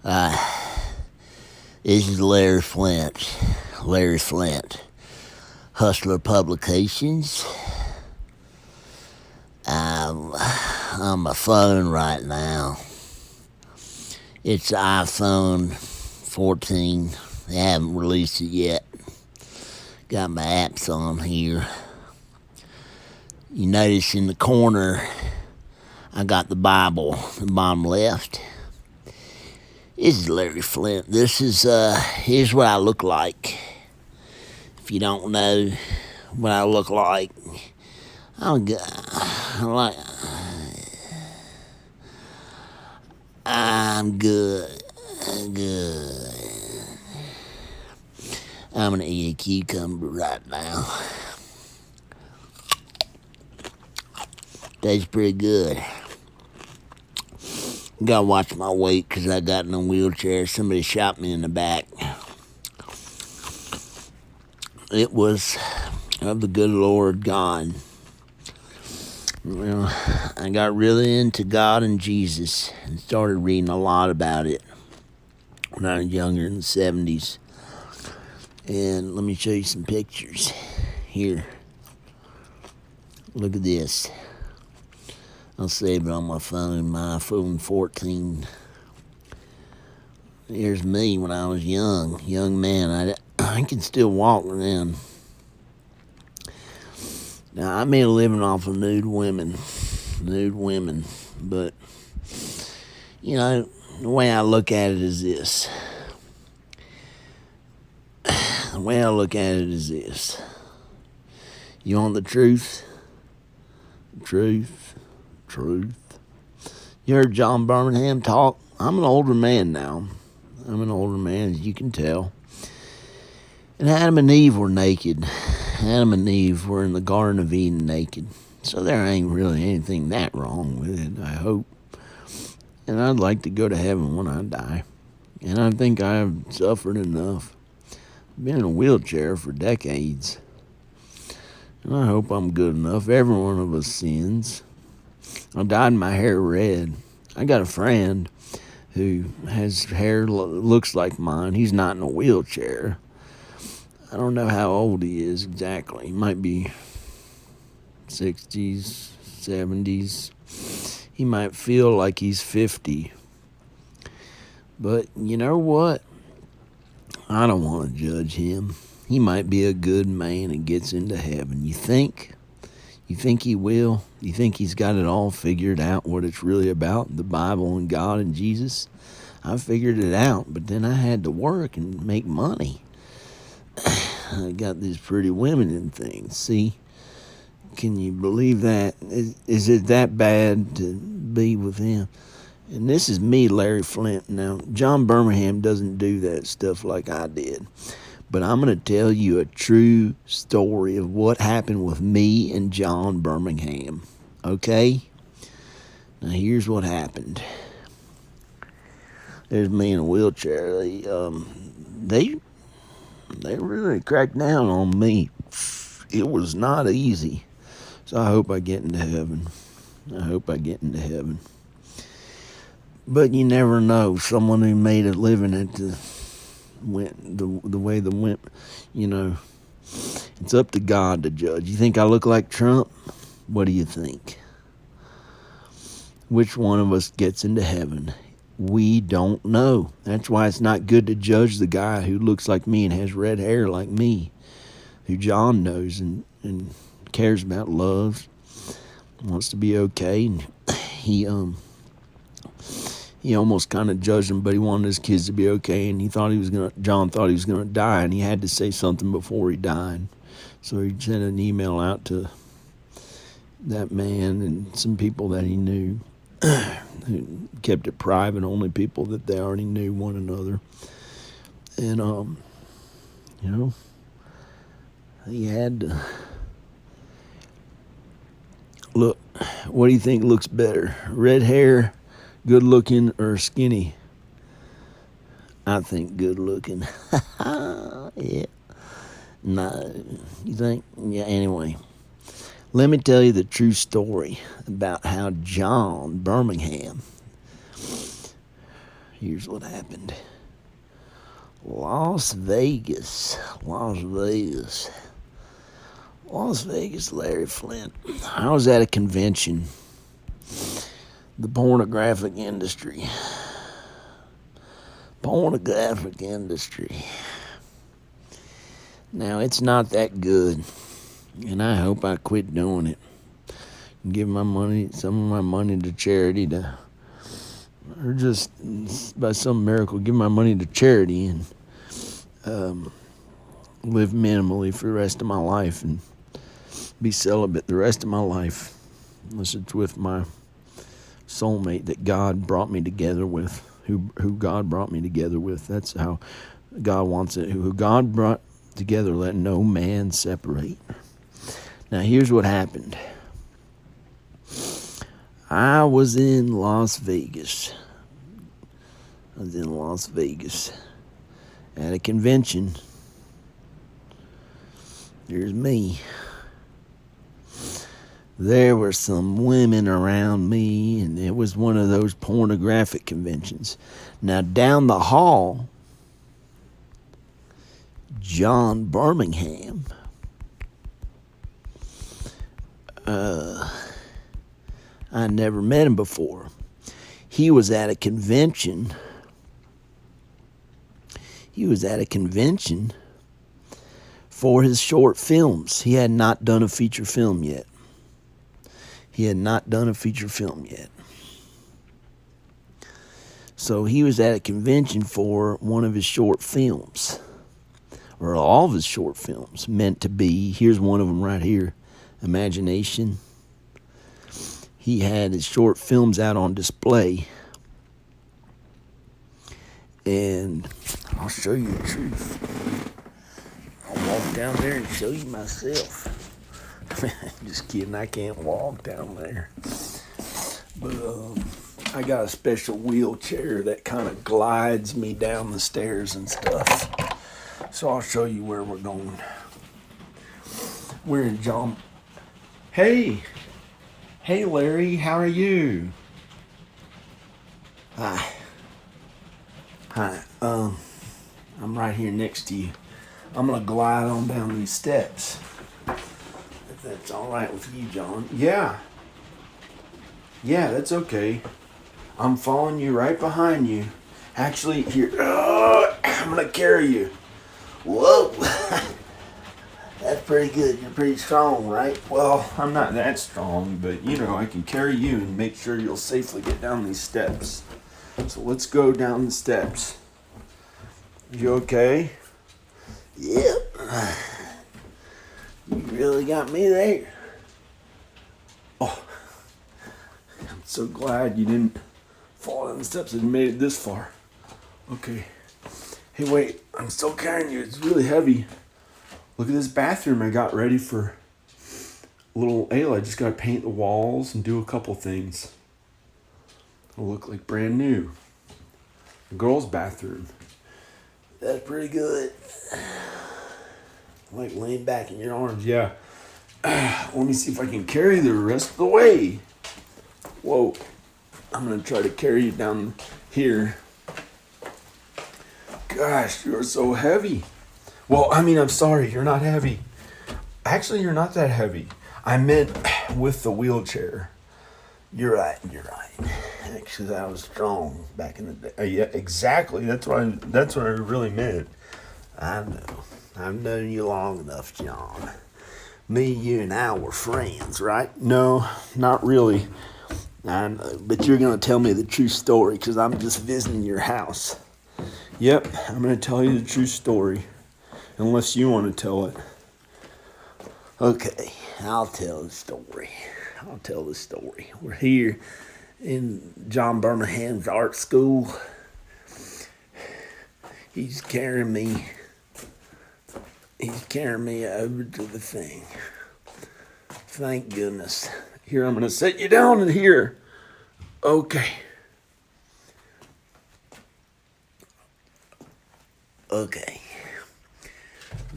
This is Larry Flynt, Hustler Publications. I'm on my phone right now. It's iPhone 14. They haven't released it yet. Got my apps on here. You notice in the corner, I got the Bible, the bottom left. This is Larry Flynt. Here's what I look like. If you don't know what I look like, I'm good. I'm good. I'm gonna eat a cucumber right now. Tastes pretty good. Gotta watch my weight because I got in a wheelchair. Somebody shot me in the back. It was of the good Lord God. Well, I got really into God and Jesus and started reading a lot about it when I was younger in the 70s. And let me show you some pictures. Here. Look at this. I'll save it on my phone, my iPhone 14. Here's me when I was young man. I can still walk around. Now, I made a living off of nude women, but, you know, the way I look at it is this. You want the truth? Truth. You heard John Birmingham talk? I'm an older man now. As you can tell. And Adam and Eve were naked. Adam and Eve were in the Garden of Eden naked. So there ain't really anything that wrong with it, I hope. And I'd like to go to heaven when I die. And I think I've suffered enough. I've been in a wheelchair for decades. And I hope I'm good enough. Every one of us sins. I dyed my hair red. I got a friend who has hair looks like mine. He's not in a wheelchair. I don't know how old he is exactly. He might be 60s, 70s. He might feel like he's 50. But you know what? I don't want to judge him. He might be a good man and gets into heaven. You think? You think he will? You think he's got it all figured out, what it's really about, the Bible and God and Jesus? I figured it out, but then I had to work and make money. I got these pretty women and things, see? Can you believe that? Is it that bad to be with him? And this is me, Larry Flynt. Now, John Birmingham doesn't do that stuff like I did. But I'm going to tell you a true story of what happened with me and John Birmingham. Okay? Now, here's what happened. There's me in a wheelchair. They really cracked down on me. It was not easy. So I hope I get into heaven. But you never know. Someone who made a living at the way the went, you know, it's up to God to judge. You think I look like Trump? What do you think? Which one of us gets into heaven? We don't know. That's why it's not good to judge the guy who looks like me and has red hair like me, who John knows and cares about, loves, wants to be okay. And he almost kind of judged him, but he wanted his kids to be okay, and John thought he was gonna die, and he had to say something before he died. So he sent an email out to that man and some people that he knew, who kept it private, only people that they already knew one another. And you know, he had to look. What do you think looks better, red hair, good looking, or skinny? I think good looking. Yeah. No, you think? Yeah, anyway. Let me tell you the true story about how John Birmingham, Here's what happened. Las Vegas, Larry Flynt. I was at a convention, the pornographic industry. Now, it's not that good, and I hope I quit doing it. Give some of my money to charity, or just by some miracle, give my money to charity and live minimally for the rest of my life and be celibate the rest of my life, unless it's with my soulmate that God brought me together with, who God brought me together with. That's how God wants it. Who God brought together, let no man separate. Now, here's what happened. I was in Las Vegas. At a convention. There's me. There were some women around me, and it was one of those pornographic conventions. Now, down the hall, John Birmingham, I never met him before. He was at a convention. For his short films. He had not done a feature film yet. So he was at a convention for one of his short films, or all of his short films, meant to be. Here's one of them right here, Imagination. He had his short films out on display, and I'll show you the truth. I'll walk down there and show you myself. Just kidding, I can't walk down there. But I got a special wheelchair that kind of glides me down the stairs and stuff. So I'll show you where we're going. We're in John. Hey, Larry, how are you? Hi. I'm right here next to you. I'm gonna glide on down these steps. If that's all right with you, John. Yeah, that's okay. I'm following you right behind you. Actually, here, I'm gonna carry you. Whoa. That's pretty good. You're pretty strong, right? Well, I'm not that strong, but I can carry you and make sure you'll safely get down these steps. So let's go down the steps. You okay? Yep. You really got me there. Oh, I'm so glad you didn't fall down the steps and made it this far. Okay. Hey, wait. I'm still carrying you. It's really heavy. Look at this bathroom I got ready for little Ayla. I just got to paint the walls and do a couple things. It'll look like brand new. The girls' bathroom. That's pretty good. Like laying back in your arms, yeah. Let me see if I can carry the rest of the way. Whoa. I'm going to try to carry you down here. Gosh, you're so heavy. Well, I'm sorry, you're not heavy. Actually, you're not that heavy. I meant with the wheelchair. You're right. Actually, I was strong back in the day. Yeah, exactly. That's what I really meant. I know. I've known you long enough, John. Me, you, and Al were friends, right? No, not really. I know, but you're going to tell me the true story because I'm just visiting your house. Yep, I'm going to tell you the true story. Unless you want to tell it. Okay, I'll tell the story. We're here in John Birmingham's art school. He's carrying me over to the thing. Thank goodness. Here, I'm going to set you down in here. Okay.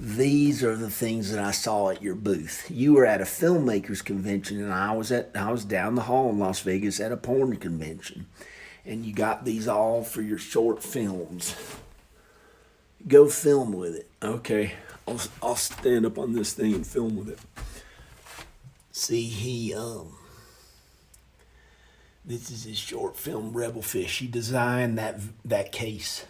These are the things that I saw at your booth. You were at a filmmakers convention, and I was down the hall in Las Vegas at a porn convention. and you got these all for your short films. Go film with it. Okay, I'll stand up on this thing and film with it. See, this is his short film, Rebel Fish. He designed that case,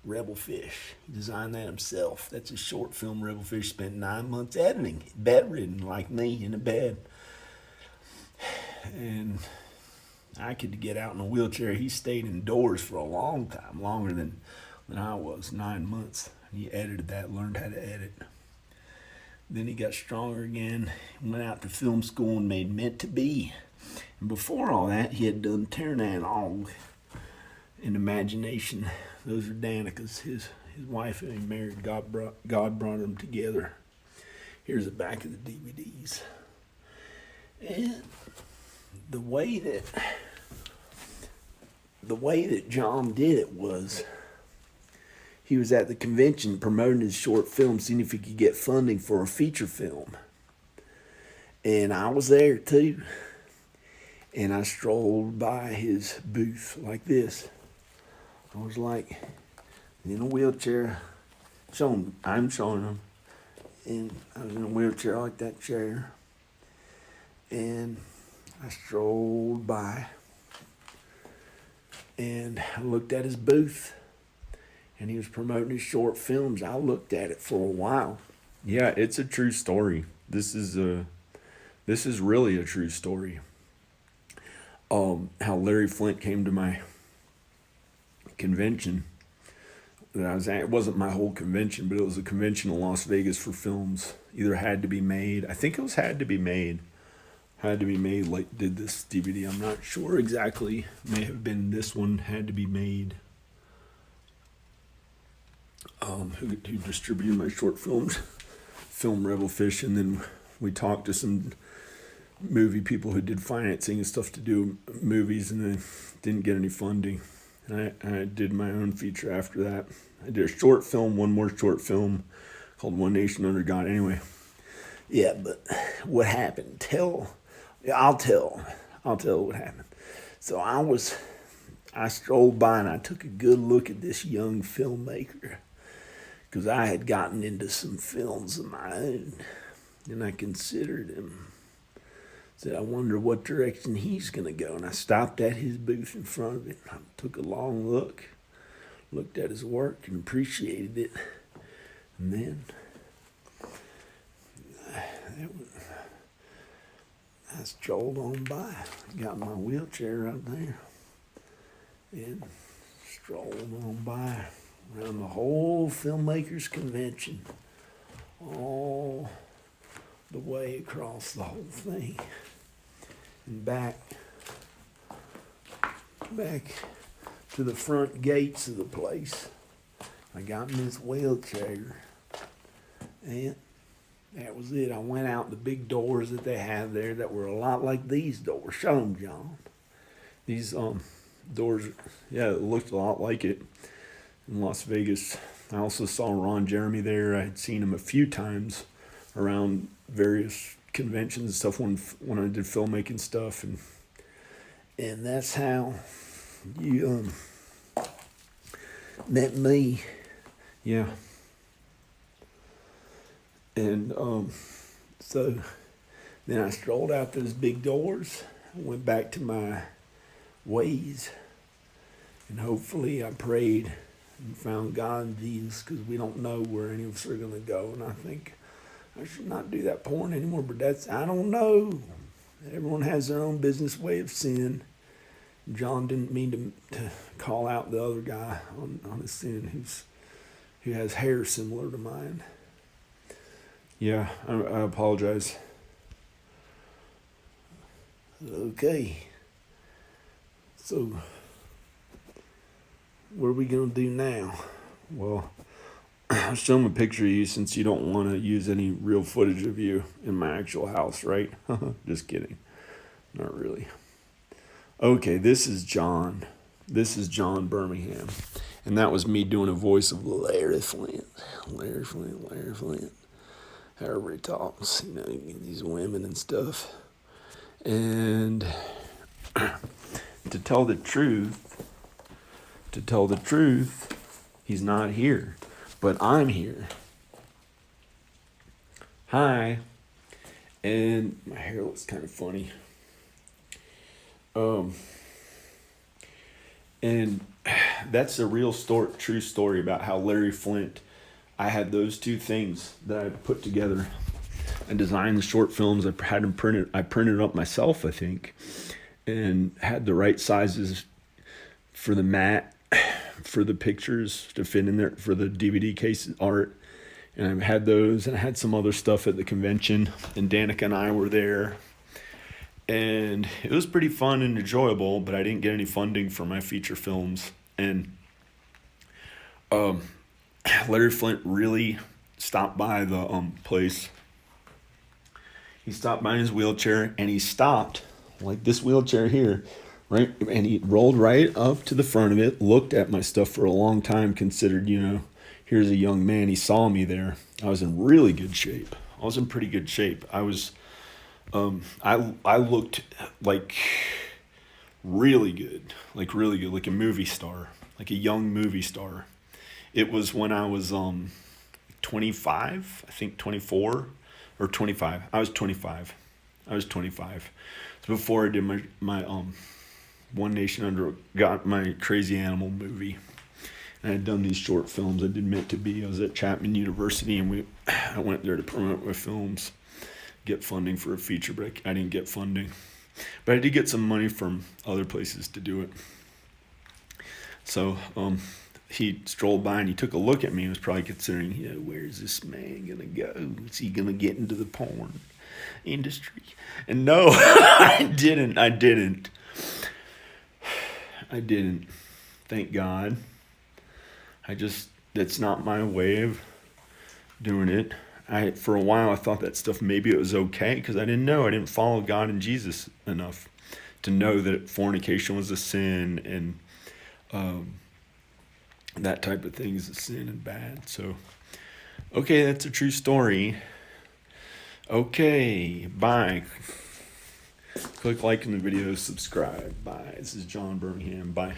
Rebel Fish. He designed that himself. That's a short film, Rebel Fish. Spent 9 months editing, bedridden like me in a bed. And I could get out in a wheelchair. He stayed indoors for a long time, longer than I was, 9 months. He edited that, learned how to edit. Then he got stronger again, went out to film school and made Meant to Be. And before all that, he had done Ternan Og and Imagination. Those are Danica's, his wife, and he married. God brought them together. Here's the back of the DVDs. And the way that John did it was, he was at the convention promoting his short film, seeing if he could get funding for a feature film. And I was there too. And I strolled by his booth like this. I was like, in a wheelchair. I'm showing him. And I was in a wheelchair like that chair. And I strolled by. And I looked at his booth. And he was promoting his short films. I looked at it for a while. Yeah, it's a true story. This is really a true story. How Larry Flynt came to my convention that I was at. It wasn't my whole convention, but it was a convention in Las Vegas for films. Either Had to Be Made. I think it was Had to Be Made. Had to Be Made like did this DVD. I'm not sure exactly. May have been this one, Had to Be Made. Who distributed my short films, Film Rebel Fish, and then we talked to some movie people who did financing and stuff to do movies, and then didn't get any funding. And I did my own feature after that. I did a short film, one more short film called One Nation Under God. Anyway, yeah, but what happened? I'll tell what happened. So I strolled by and I took a good look at this young filmmaker, because I had gotten into some films of my own, and I considered him. Said, I wonder what direction he's going to go. And I stopped at his booth in front of it. I took a long look, looked at his work, and appreciated it. And then I strolled on by, got my wheelchair out there, and strolled on by around the whole filmmakers convention, all the way across the whole thing, and back to the front gates of the place. I got in this wheelchair, and that was it. I went out the big doors that they have there that were a lot like these doors. Show them, John. These doors, yeah, it looked a lot like it in Las Vegas. I also saw Ron Jeremy there. I had seen him a few times around various conventions and stuff when I did filmmaking stuff, and that's how you met me. Yeah. And so then I strolled out those big doors, went back to my ways, and hopefully I prayed and found God and Jesus, because we don't know where any of us are going to go. And I think I should not do that porn anymore, but I don't know. Everyone has their own business way of sin. John didn't mean to call out the other guy on his sin who has hair similar to mine. Yeah, I apologize. Okay. So, what are we going to do now? Well, I'll show them a picture of you, since you don't want to use any real footage of you in my actual house, right? Just kidding. Not really. Okay, this is John. This is John Birmingham. And that was me doing a voice of Larry Flynt. Larry Flynt. However he talks, these women and stuff. And to tell the truth, to tell the truth, he's not here. But I'm here. Hi. And my hair looks kind of funny. And that's a real true story about how Larry Flynt, I had those two things that I put together. I designed the short films. I had them printed. I printed up myself, I think, and had the right sizes for the mat, for the pictures to fit in there, for the DVD case art. And I had those, and I had some other stuff at the convention, and Danica and I were there. And it was pretty fun and enjoyable, but I didn't get any funding for my feature films. And Larry Flynt really stopped by the place. He stopped by in his wheelchair, and he stopped, like this wheelchair here, right? And he rolled right up to the front of it, looked at my stuff for a long time, considered, here's a young man. He saw me there. I was in really good shape. I was in pretty good shape. I was, I looked like really good, like a movie star, like a young movie star. It was when I was 25, I think 24 or 25. I was 25. It's before I did my One Nation Under got my Crazy Animal movie. And I had done these short films. I did Meant to Be. I was at Chapman University, and I went there to promote my films, get funding for a feature, but I didn't get funding. But I did get some money from other places to do it. So he strolled by and he took a look at me and was probably considering, where's this man gonna go? Is he gonna get into the porn industry? And no, I didn't. Thank God. That's not my way of doing it. For a while, I thought that stuff, maybe it was okay, because I didn't know. I didn't follow God and Jesus enough to know that fornication was a sin, and that type of thing is a sin and bad. So, okay, that's a true story. Okay, bye. Click like in the video, subscribe. Bye. This is John Birmingham. Bye.